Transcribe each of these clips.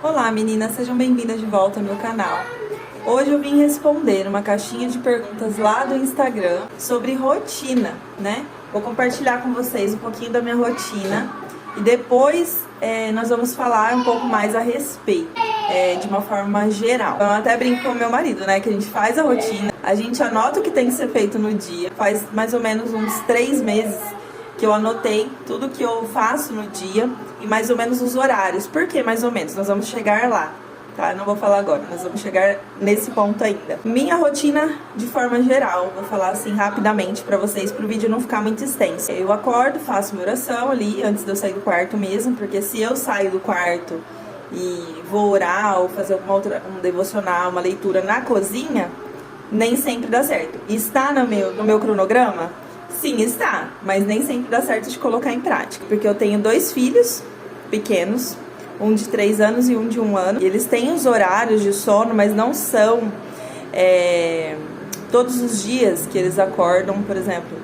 Olá meninas, sejam bem-vindas de volta ao meu canal. Hoje eu vim responder uma caixinha de perguntas lá do Instagram sobre rotina, né? Vou compartilhar com vocês um pouquinho da minha rotina e depois nós vamos falar um pouco mais a respeito, de uma forma geral. Eu até brinco com o meu marido, né? Que a gente faz a rotina, a gente anota o que tem que ser feito no dia. Faz mais ou menos uns 3 meses que eu anotei tudo que eu faço no dia e mais ou menos os horários. Por que mais ou menos? Nós vamos chegar lá, tá? Não vou falar agora, nós vamos chegar nesse ponto ainda. Minha rotina de forma geral, vou falar assim rapidamente pra vocês, pro vídeo não ficar muito extenso. Eu acordo, faço minha oração ali antes de eu sair do quarto mesmo, porque se eu saio do quarto e vou orar ou fazer um devocional, uma leitura na cozinha, nem sempre dá certo. Está no meu cronograma? Sim, está, mas nem sempre dá certo de colocar em prática, porque eu tenho 2 filhos pequenos, um de 3 anos e um de 1 ano, e eles têm os horários de sono, mas não são todos os dias que eles acordam, por exemplo,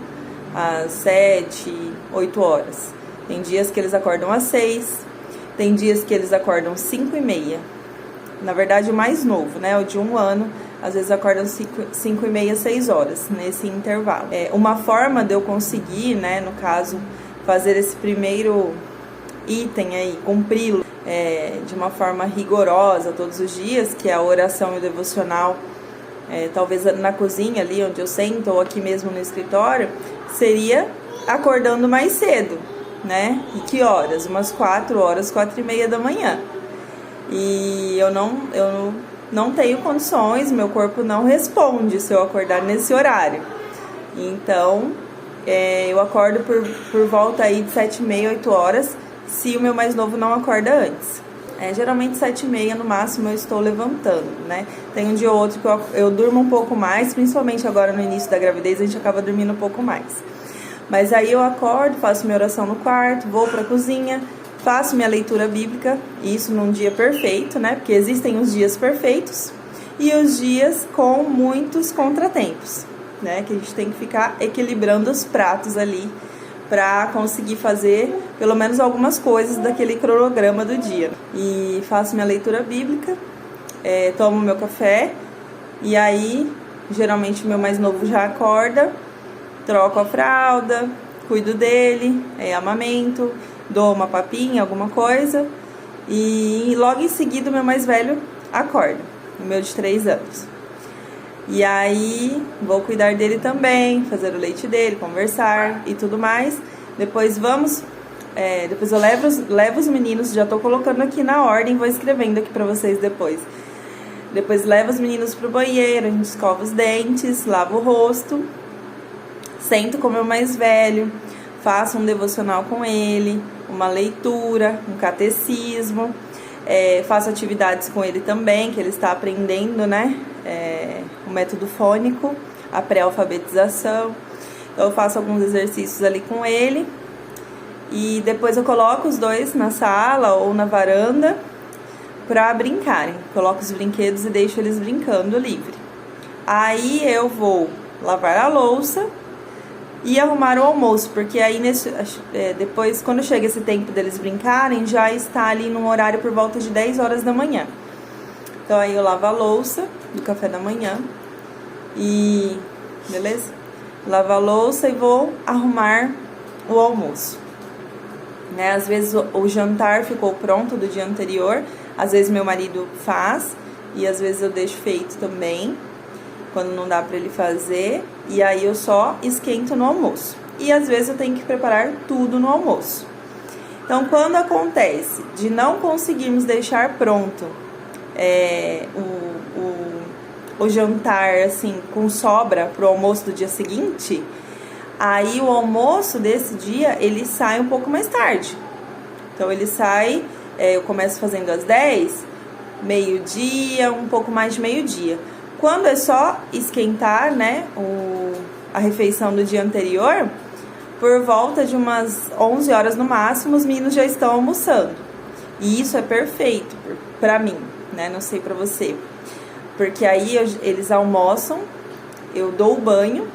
às 7, 8 horas. Tem dias que eles acordam às 6, tem dias que eles acordam 5h30. Na verdade, o mais novo, né, o de 1 ano, às vezes acordam 5h30, 6 horas, nesse intervalo. Uma forma de eu conseguir, né, no caso, fazer esse primeiro item aí, cumpri-lo de uma forma rigorosa todos os dias, que é a oração e o devocional, talvez na cozinha ali onde eu sento, ou aqui mesmo no escritório, seria acordando mais cedo, né? E que horas? Umas 4 horas, 4h30 da manhã. E eu não tenho condições, meu corpo não responde se eu acordar nesse horário. Então, eu acordo por volta aí de 7h30, 8 horas, se o meu mais novo não acorda antes. Geralmente 7h30 no máximo eu estou levantando, né? Tem um dia ou outro que eu durmo um pouco mais, principalmente agora no início da gravidez, a gente acaba dormindo um pouco mais. Mas aí eu acordo, faço minha oração no quarto, vou para a cozinha, faço minha leitura bíblica, isso num dia perfeito, né? Porque existem os dias perfeitos e os dias com muitos contratempos, né? Que a gente tem que ficar equilibrando os pratos ali para conseguir fazer pelo menos algumas coisas daquele cronograma do dia. E faço minha leitura bíblica, tomo meu café e aí geralmente meu mais novo já acorda, troco a fralda, cuido dele, amamento, dou uma papinha, alguma coisa, e logo em seguida o meu mais velho acorda, o meu de 3 anos. E aí vou cuidar dele também, fazer o leite dele, conversar e tudo mais. Depois depois eu levo os meninos, já tô colocando aqui na ordem, vou escrevendo aqui pra vocês depois. Depois levo os meninos pro banheiro, a gente escova os dentes, lava o rosto, sento com o meu mais velho, faço um devocional com ele, uma leitura, um catecismo, faço atividades com ele também, que ele está aprendendo, né, o método fônico, a pré-alfabetização. Então eu faço alguns exercícios ali com ele e depois eu coloco os dois na sala ou na varanda para brincarem. Coloco os brinquedos e deixo eles brincando livre. Aí eu vou lavar a louça e arrumar o almoço, porque aí depois, quando chega esse tempo deles brincarem, já está ali num horário por volta de 10 horas da manhã. Então aí eu lavo a louça do café da manhã e... beleza? Lavo a louça e vou arrumar o almoço, né? Às vezes o jantar ficou pronto do dia anterior, às vezes meu marido faz e às vezes eu deixo feito também, quando não dá pra ele fazer, e aí eu só esquento no almoço. E às vezes eu tenho que preparar tudo no almoço. Então, quando acontece de não conseguirmos deixar pronto o jantar, assim, com sobra pro almoço do dia seguinte, aí o almoço desse dia, ele sai um pouco mais tarde. Então, ele sai, eu começo fazendo às 10, meio-dia, um pouco mais de meio-dia. Quando é só esquentar, né, a refeição do dia anterior, por volta de umas 11 horas no máximo, os meninos já estão almoçando. E isso é perfeito pra mim, né, não sei pra você. Porque aí eles almoçam, eu dou o banho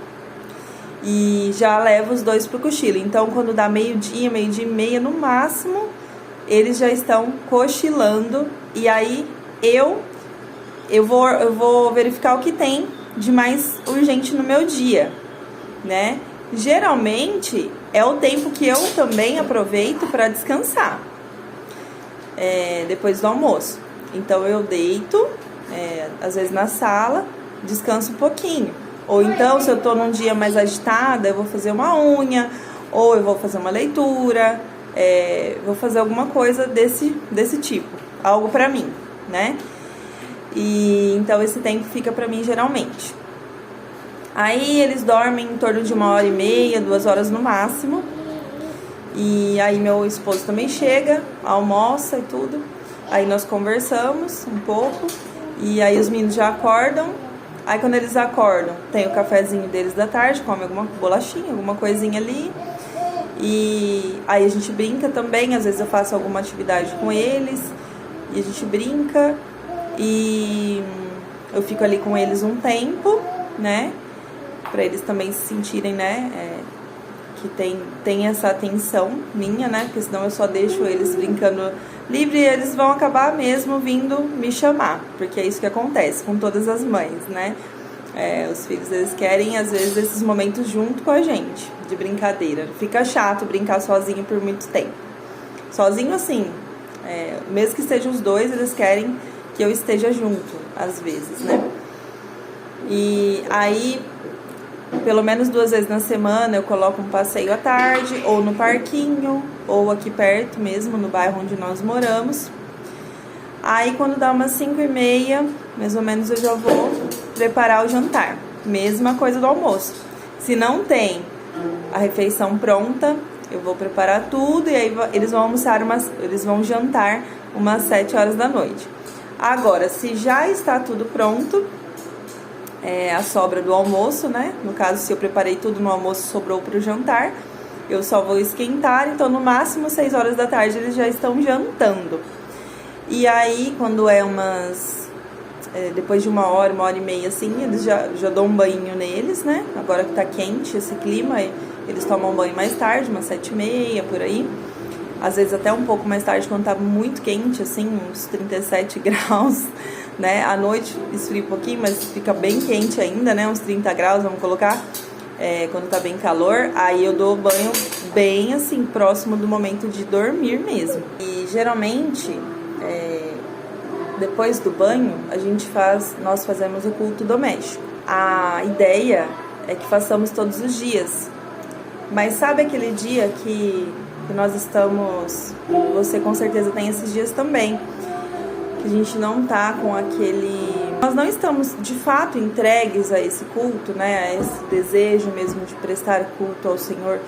e já levo os dois pro cochilo. Então, quando dá meio-dia, meio-dia e meia no máximo, eles já estão cochilando e aí eu vou verificar o que tem de mais urgente no meu dia, né? Geralmente é o tempo que eu também aproveito para descansar, depois do almoço. Então eu deito, às vezes na sala, descanso um pouquinho. Ou então, se eu tô num dia mais agitada, eu vou fazer uma unha, ou eu vou fazer uma leitura, vou fazer alguma coisa desse tipo, algo pra mim, né? E então esse tempo fica pra mim geralmente. Aí eles dormem em torno de 1h30, 2 horas no máximo. E aí meu esposo também chega, almoça e tudo. Aí nós conversamos um pouco. E aí os meninos já acordam. Aí quando eles acordam, tem o cafezinho deles da tarde, come alguma bolachinha, alguma coisinha ali. E aí a gente brinca também, às vezes eu faço alguma atividade com eles. E a gente brinca. E eu fico ali com eles um tempo, né? Pra eles também se sentirem, né? Que tem essa atenção minha, né? Porque senão eu só deixo eles brincando livre e eles vão acabar mesmo vindo me chamar. Porque é isso que acontece com todas as mães, né? Os filhos, eles querem, às vezes, esses momentos junto com a gente, de brincadeira. Fica chato brincar sozinho por muito tempo. Sozinho, assim, mesmo que estejam os dois, eles querem que eu esteja junto, às vezes, né? E aí, pelo menos 2 vezes na semana, eu coloco um passeio à tarde, ou no parquinho, ou aqui perto mesmo, no bairro onde nós moramos. Aí, quando dá umas 5h30, mais ou menos, eu já vou preparar o jantar. Mesma coisa do almoço. Se não tem a refeição pronta, eu vou preparar tudo e aí eles vão jantar umas 7 horas da noite. Agora, se já está tudo pronto, a sobra do almoço, né? No caso, se eu preparei tudo no almoço, sobrou para o jantar, eu só vou esquentar. Então, no máximo 6 horas da tarde, eles já estão jantando. E aí, quando depois de 1h30, assim, eles já dão um banho neles, né? Agora que tá quente esse clima, eles tomam banho mais tarde, umas 7h30, por aí. Às vezes até um pouco mais tarde, quando tá muito quente, assim, uns 37 graus, né? À noite esfria um pouquinho, mas fica bem quente ainda, né? Uns 30 graus, vamos colocar, quando tá bem calor. Aí eu dou banho bem, assim, próximo do momento de dormir mesmo. E geralmente, depois do banho, nós fazemos o culto doméstico. A ideia é que façamos todos os dias. Mas sabe aquele dia que nós estamos... Você com certeza tem esses dias também. Que a gente não tá com nós não estamos, de fato, entregues a esse culto, né? A esse desejo mesmo de prestar culto ao Senhor.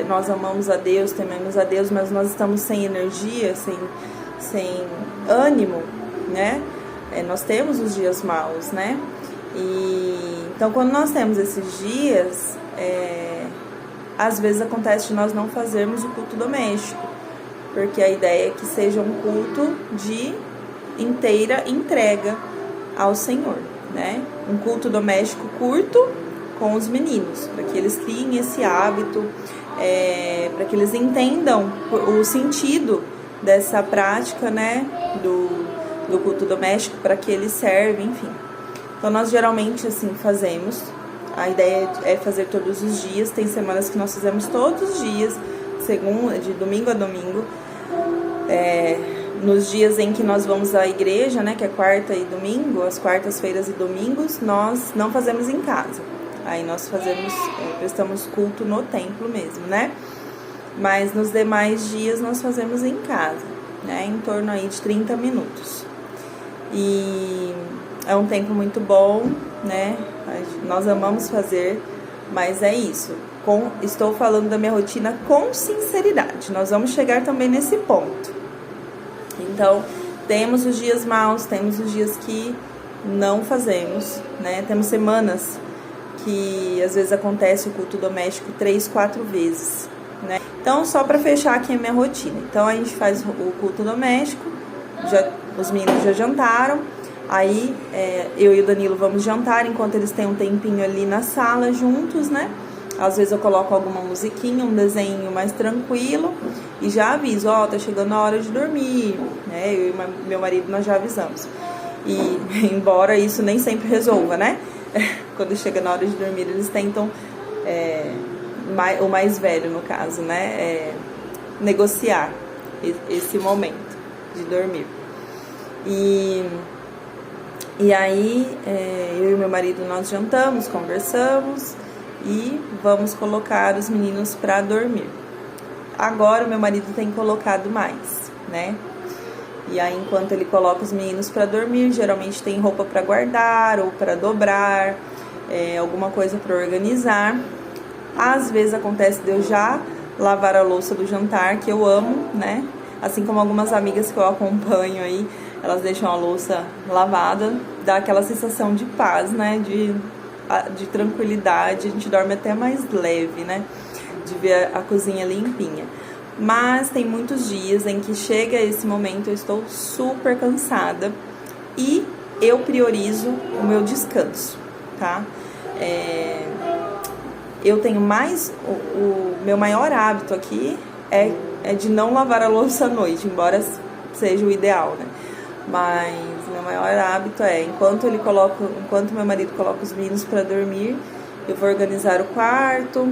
Nós amamos a Deus, tememos a Deus, mas nós estamos sem energia, sem ânimo, né? Nós temos os dias maus, né? Então, quando nós temos esses dias, às vezes acontece de nós não fazermos o culto doméstico, porque a ideia é que seja um culto de inteira entrega ao Senhor, né? Um culto doméstico curto com os meninos, para que eles criem esse hábito, para que eles entendam o sentido dessa prática, né? Do culto doméstico, para que eles servem, enfim. Então, nós geralmente, assim, fazemos. A ideia é fazer todos os dias. Tem semanas que nós fizemos todos os dias, de domingo a domingo. Nos dias em que nós vamos à igreja, né, que é quarta e domingo, as quartas-feiras e domingos, nós não fazemos em casa. Aí nós prestamos culto no templo mesmo, né? Mas nos demais dias nós fazemos em casa, né? Em torno aí de 30 minutos. E é um tempo muito bom, né? Nós amamos fazer, mas é isso. Estou falando da minha rotina com sinceridade. Nós vamos chegar também nesse ponto. Então, temos os dias maus, temos os dias que não fazemos, né? Temos semanas que às vezes acontece o culto doméstico 3, 4 vezes, né? Então, só para fechar aqui a minha rotina. Então, a gente faz o culto doméstico, os meninos já jantaram, aí eu e o Danilo vamos jantar enquanto eles têm um tempinho ali na sala juntos, né? Às vezes eu coloco alguma musiquinha, um desenho mais tranquilo, e já aviso, ó, tá chegando a hora de dormir, né? Eu e meu marido, nós já avisamos. E embora isso nem sempre resolva, né? Quando chega na hora de dormir, eles tentam, o mais velho no caso, né? Negociar esse momento de dormir. E aí, eu e meu marido, nós jantamos, conversamos e vamos colocar os meninos para dormir. Agora o meu marido tem colocado mais, né? E aí, enquanto ele coloca os meninos para dormir, geralmente tem roupa para guardar ou para dobrar, alguma coisa para organizar. Às vezes acontece de eu já lavar a louça do jantar, que eu amo, né? Assim como algumas amigas que eu acompanho aí, elas deixam a louça lavada, dá aquela sensação de paz, né? De tranquilidade, a gente dorme até mais leve, né? De ver a cozinha limpinha. Mas tem muitos dias em que chega esse momento, eu estou super cansada e eu priorizo o meu descanso, tá? Eu tenho o meu maior hábito aqui é de não lavar a louça à noite, embora seja o ideal, né? Mas meu maior hábito enquanto meu marido coloca os meninos para dormir, eu vou organizar o quarto,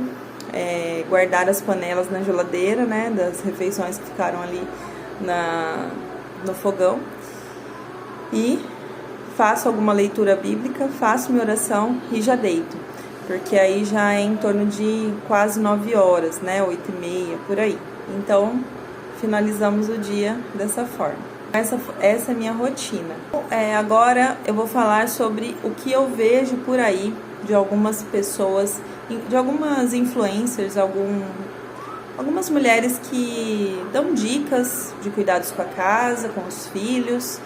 guardar as panelas na geladeira, né, das refeições que ficaram ali no fogão, e faço alguma leitura bíblica, faço minha oração e já deito, porque aí já é em torno de quase 9 horas, né, 8h30, por aí. Então, finalizamos o dia dessa forma. Essa é a minha rotina. Agora eu vou falar sobre o que eu vejo por aí de algumas pessoas, de algumas influencers, algumas mulheres que dão dicas de cuidados com a casa, com os filhos,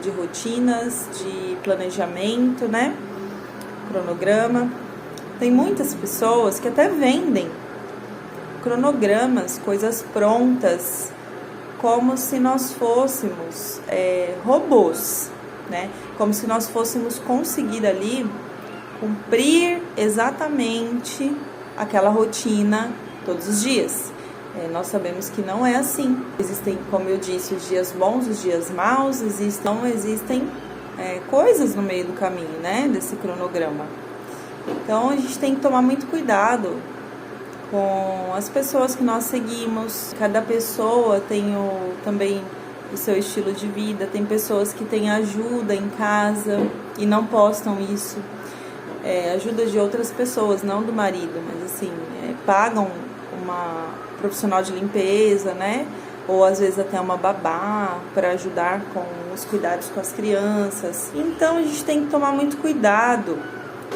de rotinas, de planejamento, né? Cronograma. Tem muitas pessoas que até vendem cronogramas, coisas prontas, como se nós fôssemos robôs, né? Como se nós fôssemos conseguir ali cumprir exatamente aquela rotina todos os dias. Nós sabemos que não é assim. Existem, como eu disse, os dias bons, os dias maus, existem coisas no meio do caminho, né, desse cronograma. Então a gente tem que tomar muito cuidado com as pessoas que nós seguimos. Cada pessoa tem também o seu estilo de vida. Tem pessoas que têm ajuda em casa e não postam isso. Ajuda de outras pessoas, não do marido, mas assim, pagam uma profissional de limpeza, né? Ou às vezes até uma babá para ajudar com os cuidados com as crianças. Então a gente tem que tomar muito cuidado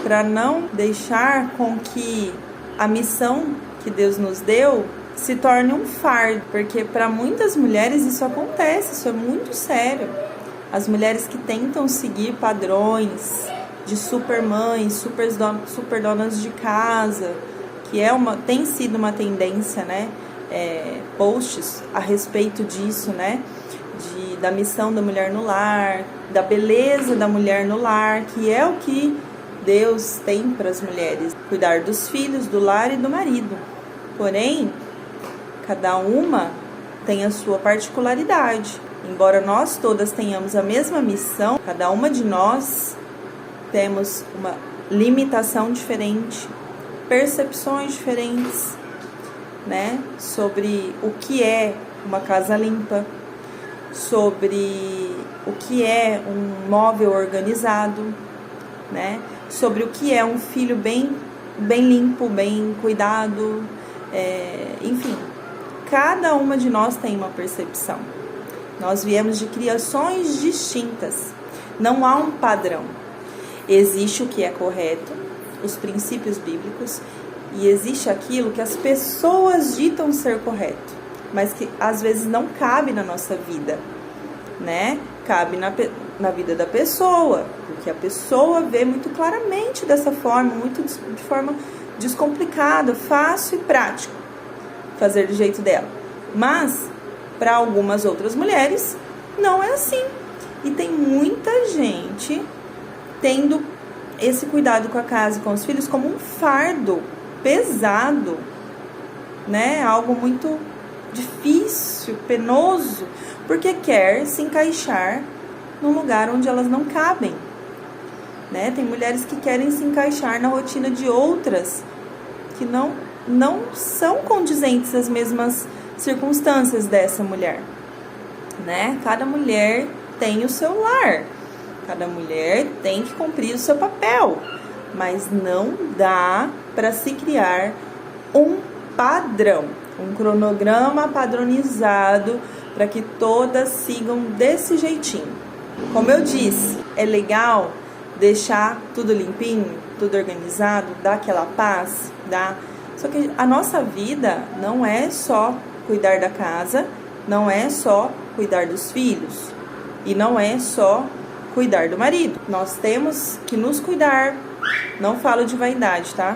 para não deixar com que a missão que Deus nos deu se torne um fardo, porque para muitas mulheres isso acontece, isso é muito sério. As mulheres que tentam seguir padrões de super mães, super donas de casa, que tem sido uma tendência, né? Posts a respeito disso, né? Da missão da mulher no lar, da beleza da mulher no lar, que é o que Deus tem para as mulheres, cuidar dos filhos, do lar e do marido. Porém, cada uma tem a sua particularidade. Embora nós todas tenhamos a mesma missão, cada uma de nós temos uma limitação diferente, percepções diferentes, né? Sobre o que é uma casa limpa, sobre o que é um móvel organizado, né? Sobre o que é um filho bem limpo, bem cuidado, enfim, cada uma de nós tem uma percepção. Nós viemos de criações distintas, não há um padrão. Existe o que é correto, os princípios bíblicos, e existe aquilo que as pessoas ditam ser correto, mas que às vezes não cabe na nossa vida, né? Cabe na vida da pessoa, porque a pessoa vê muito claramente dessa forma, de forma descomplicada, fácil e prático, fazer do jeito dela. Mas, para algumas outras mulheres, não é assim. E tem muita gente tendo esse cuidado com a casa e com os filhos como um fardo pesado, né? Algo muito difícil, penoso, porque quer se encaixar num lugar onde elas não cabem, né? Tem mulheres que querem se encaixar na rotina de outras que não são condizentes às mesmas circunstâncias dessa mulher, né? Cada mulher tem o seu lar, cada mulher tem que cumprir o seu papel, mas não dá para se criar um padrão, um cronograma padronizado para que todas sigam desse jeitinho. Como eu disse, é legal deixar tudo limpinho, tudo organizado, dar aquela paz, Só que a nossa vida não é só cuidar da casa, não é só cuidar dos filhos e não é só cuidar do marido. Nós temos que nos cuidar, não falo de vaidade, tá?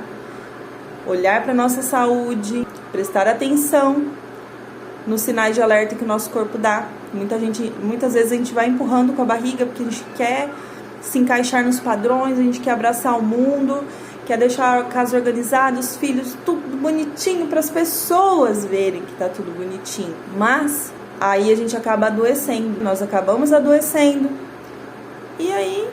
Olhar para nossa saúde, prestar atenção nos sinais de alerta que o nosso corpo dá. Muitas vezes a gente vai empurrando com a barriga porque a gente quer se encaixar nos padrões, a gente quer abraçar o mundo, quer deixar a casa organizada, os filhos, tudo bonitinho para as pessoas verem que tá tudo bonitinho. Mas aí a gente acaba adoecendo, nós acabamos adoecendo e aí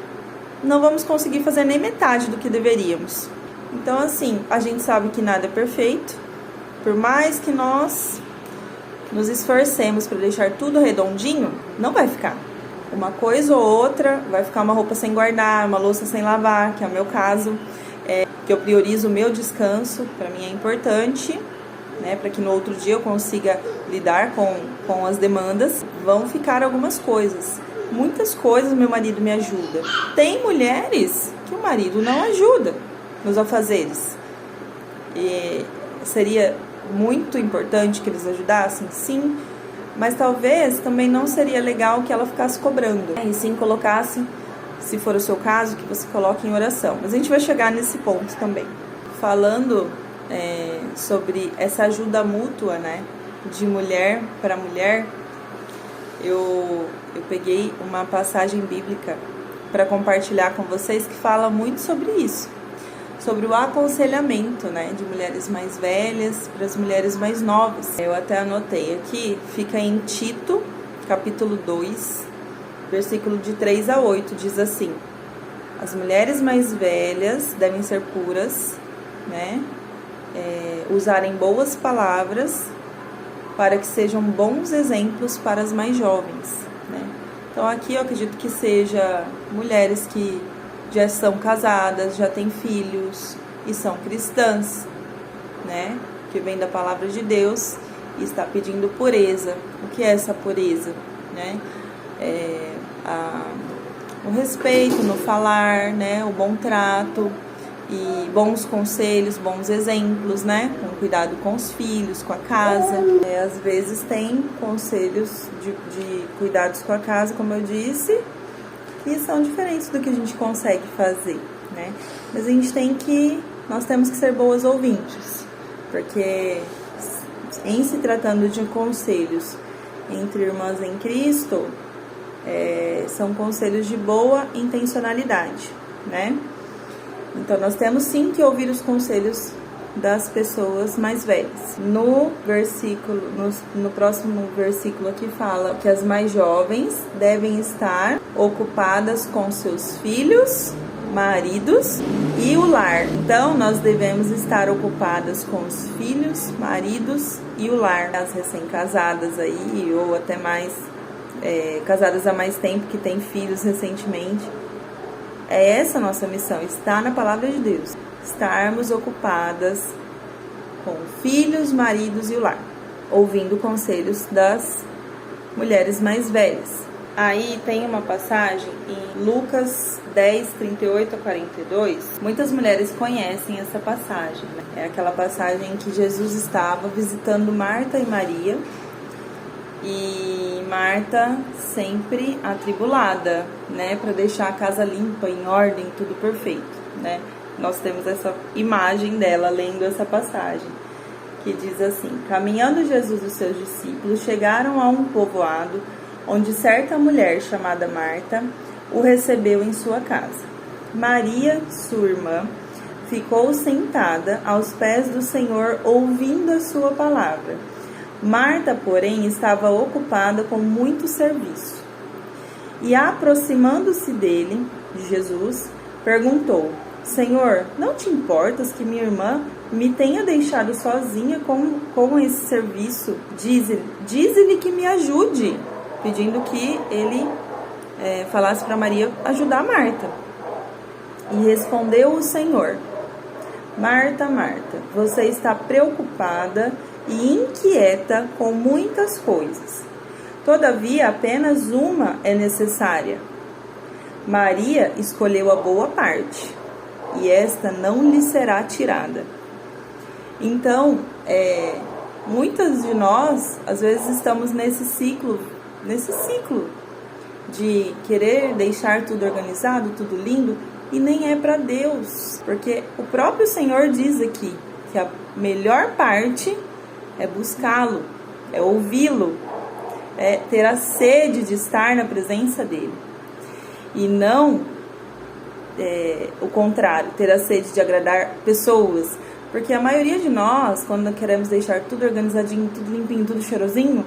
não vamos conseguir fazer nem metade do que deveríamos. Então assim, a gente sabe que nada é perfeito, por mais que nós nos esforcemos para deixar tudo redondinho, não vai ficar. Uma coisa ou outra, vai ficar uma roupa sem guardar, uma louça sem lavar, que é o meu caso, que eu priorizo o meu descanso, para mim é importante, né, para que no outro dia eu consiga lidar com as demandas. Vão ficar algumas coisas, muitas coisas meu marido me ajuda. Tem mulheres que o marido não ajuda nos afazeres, e seria muito importante que eles ajudassem, sim, mas talvez também não seria legal que ela ficasse cobrando, né? E sim colocasse, se for o seu caso, que você coloque em oração. Mas a gente vai chegar nesse ponto também. Falando sobre essa ajuda mútua, né, de mulher para mulher, eu peguei uma passagem bíblica para compartilhar com vocês que fala muito sobre isso, sobre o aconselhamento, né, de mulheres mais velhas para as mulheres mais novas. Eu até anotei aqui, fica em Tito, capítulo 2, versículo de 3 a 8, diz assim: as mulheres mais velhas devem ser puras, né, usarem boas palavras para que sejam bons exemplos para as mais jovens, né. Então aqui eu acredito que seja mulheres que já são casadas, já têm filhos e são cristãs, né? Que vem da palavra de Deus e está pedindo pureza. O que é essa pureza, né? O respeito no falar, né? O bom trato e bons conselhos, bons exemplos, né? Com cuidado com os filhos, com a casa. Às vezes tem conselhos de cuidados com a casa, como eu disse, que são diferentes do que a gente consegue fazer, né? Mas nós temos que ser boas ouvintes, porque em se tratando de conselhos entre irmãs em Cristo, são conselhos de boa intencionalidade, né? Então nós temos sim que ouvir os conselhos das pessoas mais velhas. No próximo versículo aqui fala que as mais jovens devem estar ocupadas com seus filhos, maridos e o lar. Então nós devemos estar ocupadas com os filhos, maridos e o lar. As recém-casadas aí, ou até mais casadas há mais tempo, que têm filhos recentemente, é essa a nossa missão, está na palavra de Deus. Estarmos ocupadas com filhos, maridos e o lar, ouvindo conselhos das mulheres mais velhas. Aí tem uma passagem em Lucas 10, 38 a 42. Muitas mulheres conhecem essa passagem, né? É aquela passagem em que Jesus estava visitando Marta e Maria, e Marta sempre atribulada, né, para deixar a casa limpa, em ordem, tudo perfeito, né? Nós temos essa imagem dela lendo essa passagem, que diz assim: caminhando Jesus e os seus discípulos chegaram a um povoado, onde certa mulher chamada Marta o recebeu em sua casa. Maria, sua irmã, ficou sentada aos pés do Senhor, ouvindo a sua palavra. Marta, porém, estava ocupada com muito serviço. E aproximando-se dele, de Jesus, perguntou: Senhor, não te importas que minha irmã me tenha deixado sozinha com esse serviço? Dize-lhe que me ajude, pedindo que ele falasse para Maria ajudar Marta. E respondeu o Senhor: Marta, Marta, você está preocupada e inquieta com muitas coisas. Todavia, apenas uma é necessária. Maria escolheu a boa parte, e esta não lhe será tirada. Então, muitas de nós, às vezes, estamos nesse ciclo de querer deixar tudo organizado, tudo lindo, e nem é para Deus, porque o próprio Senhor diz aqui que a melhor parte é buscá-lo, é ouvi-lo, é ter a sede de estar na presença dele, e não o contrário, ter a sede de agradar pessoas, porque a maioria de nós, quando queremos deixar tudo organizadinho, tudo limpinho, tudo cheirosinho,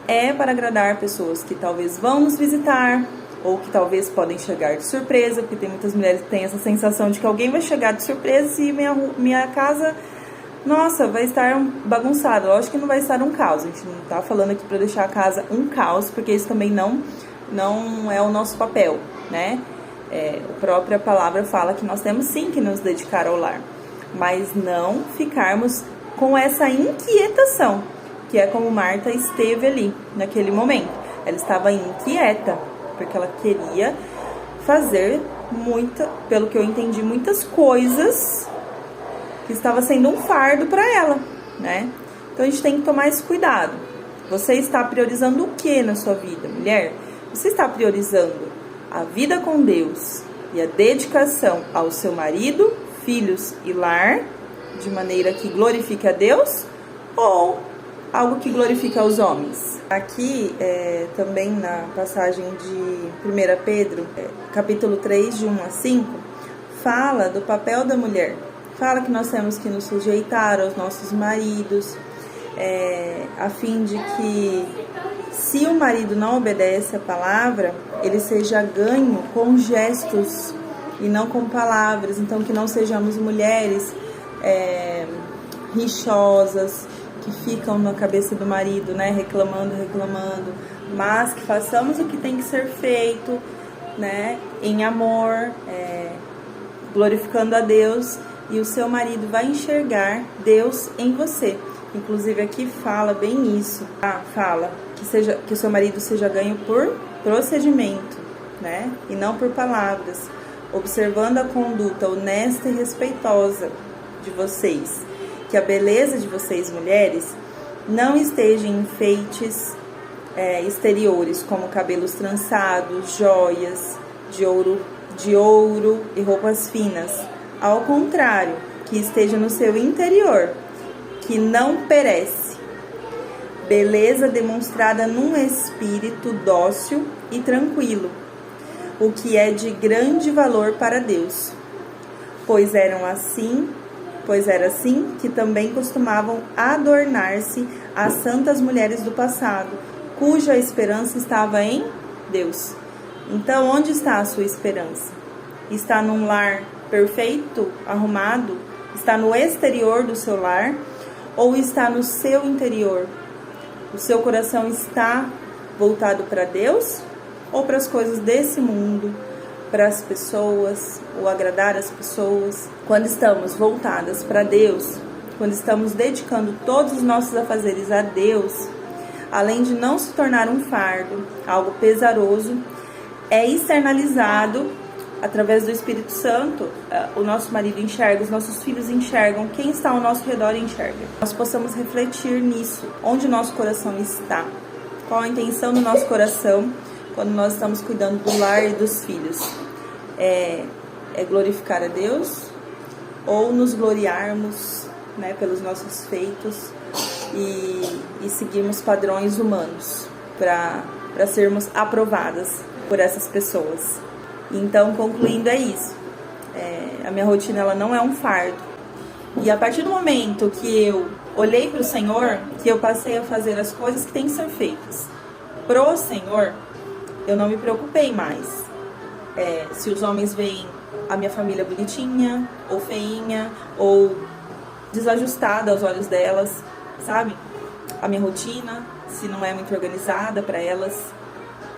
é para agradar pessoas que talvez vão nos visitar, ou que talvez podem chegar de surpresa, porque tem muitas mulheres que têm essa sensação de que alguém vai chegar de surpresa e minha casa, nossa, vai estar bagunçada. Lógico que não vai estar um caos, a gente não está falando aqui para deixar a casa um caos, porque isso também não é o nosso papel, né? A própria palavra fala que nós temos sim que nos dedicar ao lar, mas não ficarmos com essa inquietação, que é como Marta esteve ali, naquele momento. Ela estava inquieta, porque ela queria fazer pelo que eu entendi, muitas coisas que estava sendo um fardo para ela, né? Então a gente tem que tomar esse cuidado. Você está priorizando o que na sua vida, mulher? Você está priorizando a vida com Deus e a dedicação ao seu marido, filhos e lar, de maneira que glorifique a Deus, ou algo que glorifica os homens? Aqui, também na passagem de 1 Pedro, capítulo 3, de 1 a 5, fala do papel da mulher. Fala que nós temos que nos sujeitar aos nossos maridos, a fim de que, se o marido não obedece a palavra, ele seja ganho com gestos e não com palavras. Então, que não sejamos mulheres rixosas, que ficam na cabeça do marido, né, reclamando, mas que façamos o que tem que ser feito, né, em amor, glorificando a Deus, e o seu marido vai enxergar Deus em você. Inclusive aqui fala bem isso, fala que o seu marido seja ganho por procedimento, né, e não por palavras, observando a conduta honesta e respeitosa de vocês. Que a beleza de vocês, mulheres, não esteja em enfeites exteriores, como cabelos trançados, joias de ouro e roupas finas. Ao contrário, que esteja no seu interior, que não perece. Beleza demonstrada num espírito dócil e tranquilo, o que é de grande valor para Deus. Pois era assim que também costumavam adornar-se as santas mulheres do passado, cuja esperança estava em Deus. Então, onde está a sua esperança? Está num lar perfeito, arrumado? Está no exterior do seu lar? Ou está no seu interior? O seu coração está voltado para Deus ou para as coisas desse mundo, para as pessoas, ou agradar as pessoas? Quando estamos voltadas para Deus, quando estamos dedicando todos os nossos afazeres a Deus, além de não se tornar um fardo, algo pesaroso, é externalizado através do Espírito Santo. O nosso marido enxerga, os nossos filhos enxergam, quem está ao nosso redor enxerga. Nós possamos refletir nisso, onde o nosso coração está, qual a intenção do nosso coração quando nós estamos cuidando do lar e dos filhos. É glorificar a Deus ou nos gloriarmos, né, pelos nossos feitos e seguirmos padrões humanos para sermos aprovadas por essas pessoas? Então, concluindo, é isso. A minha rotina, ela não é um fardo. E a partir do momento que eu olhei para o Senhor, que eu passei a fazer as coisas que têm que ser feitas pro Senhor, eu não me preocupei mais se os homens veem a minha família bonitinha, ou feinha, ou desajustada aos olhos delas, sabe? A minha rotina, se não é muito organizada para elas,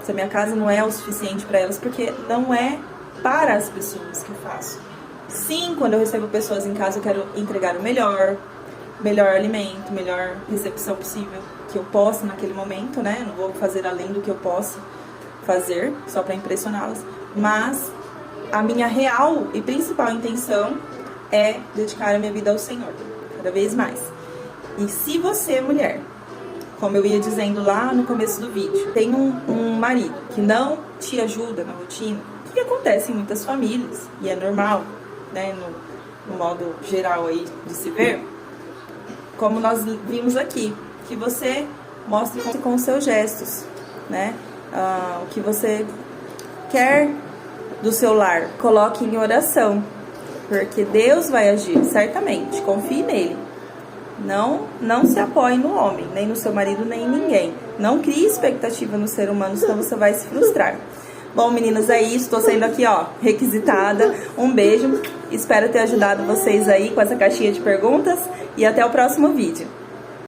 se a minha casa não é o suficiente para elas, porque não é para as pessoas que eu faço. Sim, quando eu recebo pessoas em casa, eu quero entregar o melhor alimento, melhor recepção possível que eu possa naquele momento, né? Não vou fazer além do que eu posso fazer, só para impressioná-las. Mas a minha real e principal intenção é dedicar a minha vida ao Senhor, cada vez mais. E se você, mulher, como eu ia dizendo lá no começo do vídeo, tem um marido que não te ajuda na rotina, o que acontece em muitas famílias, e é normal, né, no modo geral aí de se ver, como nós vimos aqui, que você mostre com os seus gestos, né, o que você quer do seu lar, coloque em oração, porque Deus vai agir, certamente, confie nele. Não se apoie no homem, nem no seu marido, nem em ninguém. Não crie expectativa no ser humano, senão você vai se frustrar. Bom, meninas, é isso. Estou saindo aqui, ó, requisitada. Um beijo. Espero ter ajudado vocês aí com essa caixinha de perguntas. E até o próximo vídeo.